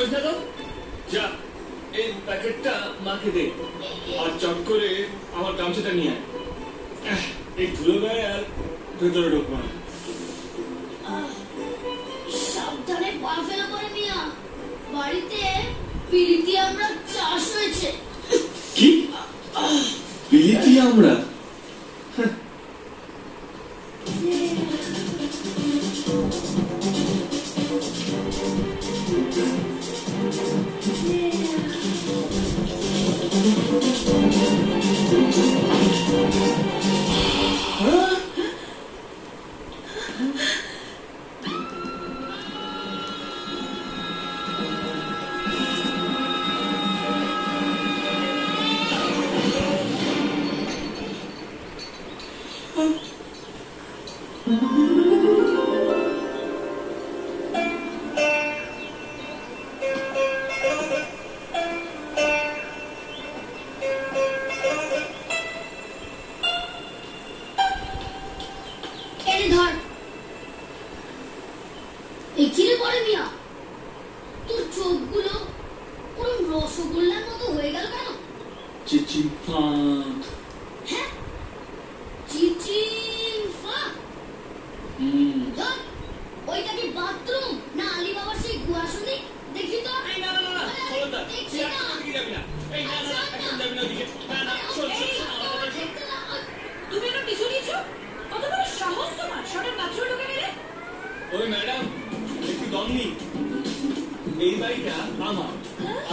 করিস না তো, যা এই প্যাকেটটা মাকে দে আর চট করে আমার গামছাটা নিয়ে আয়। এই ধুলো গায়ে আর ভেতরে ঢোকবো না। সাবধানে পা ফেলা করে মিয়া, বাড়িতে পিরিতি আমরা চাষ হয়েছে। কি পিরিতি আমরা? তোর চোখগুলো পুরো রসগোল্লার মতো হয়ে গেল কেন? চিচিংফাক। হ্যাঁ, চিচিংফাক। ওইটা কি বাথরুম না আলী বাবার সেই গুহা? শুনি দেখি তো। তুমি একটা পিছু নিয়েছো? কত বড় সাহস তোমার সবার বাথরুম ঢুকে গেলে? ওই ম্যাডাম একটু দম নিন। এই বাড়িটা আমার,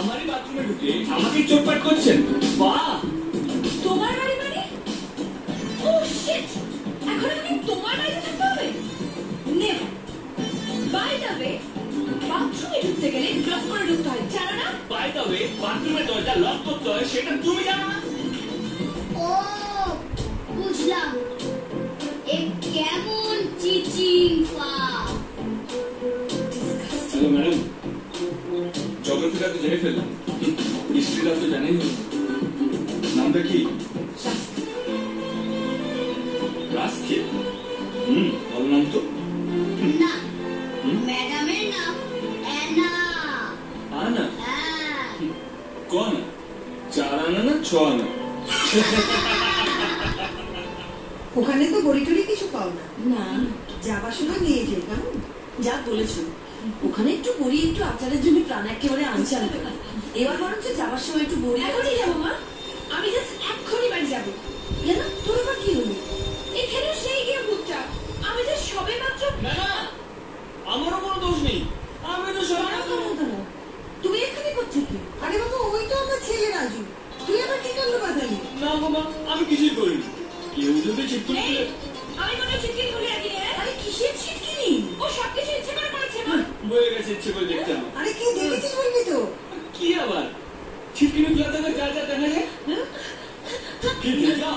আমারই বাথরুমে ঢুকে আমাকে চোটপাট করছেন। বাহ, তোমার বাড়ি মানে? ও শিট, এখন আমি তোমার বাড়িতে থাকতে হবে? নেভার। বাই দ্য ওয়ে, বাথরুমে ঢুকতে গেলে লক করে ঢুকতে হয়, জানো না? বাই দ্য ওয়ে, বাথরুমের দরজা লক করতে হয় সেটা তুমি জানো না? ও বুঝলাম, এ কেমন চিচিংফাক। হ্যালো ম্যাডাম, জিওগ্রাফিটা তো জেনে ফেললাম, হিস্ট্রিটা তো জানেই। নামটা কি? রাস্কেল। ভালো নাম তো। না, ম্যাডামের নাম অ্যানা। আনা? হ্যাঁ। কোন? 4 আনা না 6 আনা? ওখানে তো বড়ি টড়ি কিছু পাও না। না, যাবার সময় নিয়ে যেও কেমন? যা বলেছো, ওখানে একটু বড়ি একটু আচারের জন্য প্রাণ একেবারে আনছে আনতে। এবার বরঞ্চ যাবার সময় একটু বড়ি। এখনই যাবো মা, আমি জাস্ট এক্ষুনি বাড়ি যাবো। কেন, তোর আবার কি হলো? এখানেও সেই গিয়ে ভূতটা। আমি যে সবে মাত্র। না না, আমারও কোনো দোষ নেই, আমি তো সব। তুমি এখানে করছো কি? আরে বাবা, ওই তো আমার ছেলে রাজু। তুই আবার কি কাণ্ড বাঁধালি? না বাবা, আমি কিছুই করিনি। কেউ যদি ছিটকুনি দিলে। আমি মনে হয় ছিটকিনি খুলে রাখি। আরে কিসের ছিটকিনি? ও সবকিছু ইচ্ছে করে করেছে না। বয়ে গেছে ইচ্ছে করে দেখতে হবে। আরে কি দেখেছিস বলবি তো? কি আবার ছিটকিনি খোলা থাকলে যা যা দেখা যায়। কি যা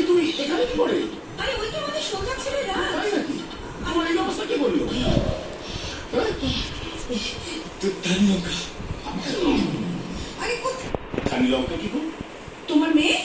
তুই এখানে কি করে? আরে ওই তো আমাদের সোজা ছেলেরা। তাই নাকি? আমার এই অবস্থা কে বললো? ধানি লঙ্কা। আরে ধানি লঙ্কা কি করো? তোমার মেয়ে